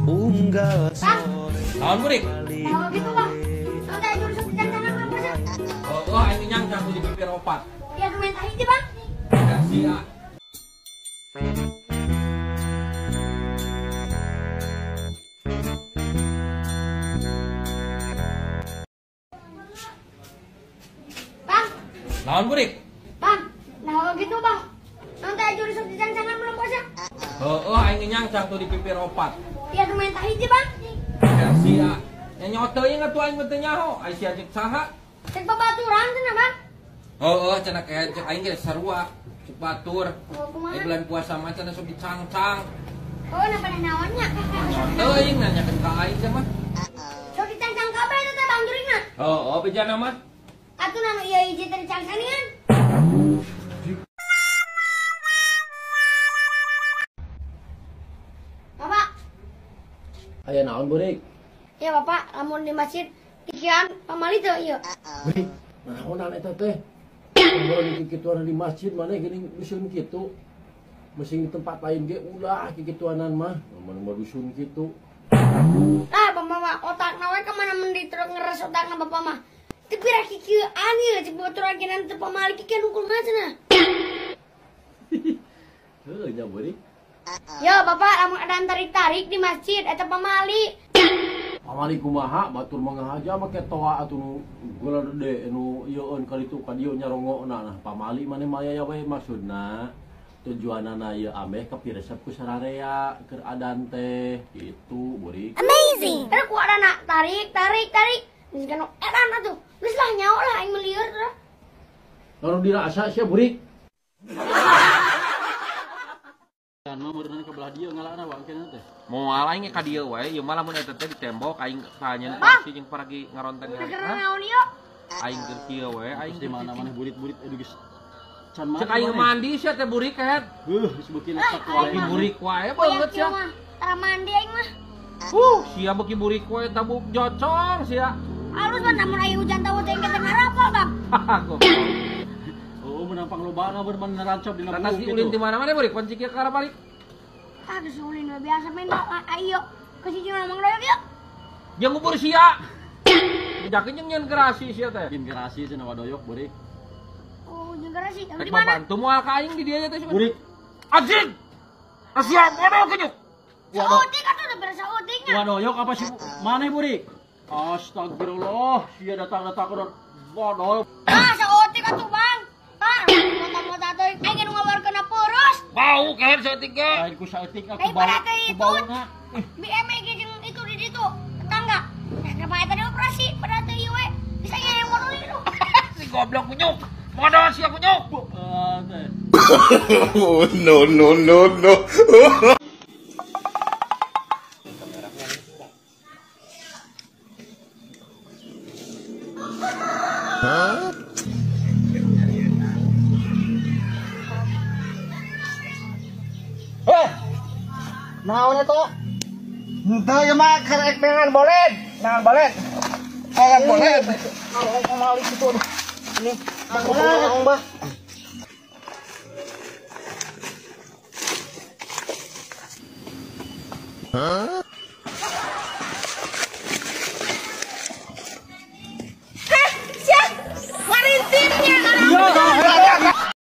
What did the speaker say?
unggal sore. Naon burik? Kalau gitu bang, nanti aja urusan jangan belum puasa. Oh, ini nyangka aku dipipir opat. Ya main tadi bang. Ya sia. Bang, Naon burik? bang, nah gitu bang, nanti aja urusan jangan belum puasa. Oh, ini nyangka aku dipipir opat. Ya main tadi bang. Ya sia. Nya nyoteuing atuh aing mah teu nyaho. Ai sia cek saha? Cek babaturan tuh bang. Oh, cenah kayak cek aing ge sarua. Cek batur. Oh, kumaha? Bulan puasa mah cenah sok dicangcang. Oh, pada naonnya. Nyoteuing nanyakeun ka aing teh mah. So dicangcang kabeh itu teh bang jurigna. Oh, bejana mah. Atuh nama iya hiji teh dicangcangan. Bapak, Aya naon burik? ya bapak, lamun di masjid kikian pamali teu ieu. Burik, naonan eta teh? Mun kikituan di masjid mana geuning dusun kitu. Mesin di tempat lain ge ulah kikituanan mah. Mun dusun kitu. Ah, bapak mah otak nawe kemana mendi terus ngeres otakna bapak mah. Teu pira kikieuan ieu cek baturagenan teu pamali kikian hukumna cenah. Heuh nya burik. Ya bapak, lamun ada tarik-tarik di masjid eta pamali. Pamali kumaha batur mangahaja make toa atuh nu gede nu ieueun kalitu ka dieu nyarongona nah pamali maneh maya we maksudna tujuanana ieu ameh kepiresep ku sararea keur adan teh kitu burik. Amazing. Terus ku ada nak tarik. Geus kana edan atuh. Geus lah nyawa lah aing melieur teh. Lalu dirasa sia burik. Kan mah meureun ka belah dieu ngalana bangkeun teh. Moal aing ka dieu wae, ieu mah lamun eta teh di tembok aing tanyain si jeung paragi ngaronten Geus ya. naon ieu? Aing keur kieu wae, aing Di mana maneh burit-burit edu geus can Cek aing mandi sia teh burik het. Geus beuki lekat Beuki burik wae banget sia. mah. Tara mandi aing mah. Sia beuki burik wae tabuk jocong sia. Alus mah namun aya hujan tahu teh kita ngarapal, Bang. Oh, menampang lobana bener narancap dina Tata si ulin di mana-mana burik kunci kieu ka balik. Ah, geus ulin mah biasa main ayo. Ke si jeung ngomong doyok yuk. Jeung ngubur sia. Jakeun jeung nyeun gerasi sia teh. bikin gerasi cenah wadoyok burik. Oh, jeung garasi. Tapi Rek di mana? bantu moal ka aing di dieu teh. Burik. Anjing. Asia bodoh kenyuk. Sautik atuh teh berasa utingnya. Wadoyok apa sih? Maneh burik? Astagfirullah, sia datang-datang ke waduh. Ah, sautik atuh, Bang. Ah, mata-mata teh aing nu ngawarkeun purus. Bau keher saeutik ge. Lain ku saeutik aku Ai bau. pada teh Ku itu. bauna. BME ge jeung itu di ditu. Tetangga. Nah, kenapa eta dioperasi? Pada teh ieu we. Bisa yang modal itu. Si goblok kunyuk. Modal sia kunyuk. Teh. Oh, no. Naon itu? Henteu ieu mah karek dengan bolet. Nah, bolet. Karek bolet. Kalau mau itu. Ini, Mbah. Hah?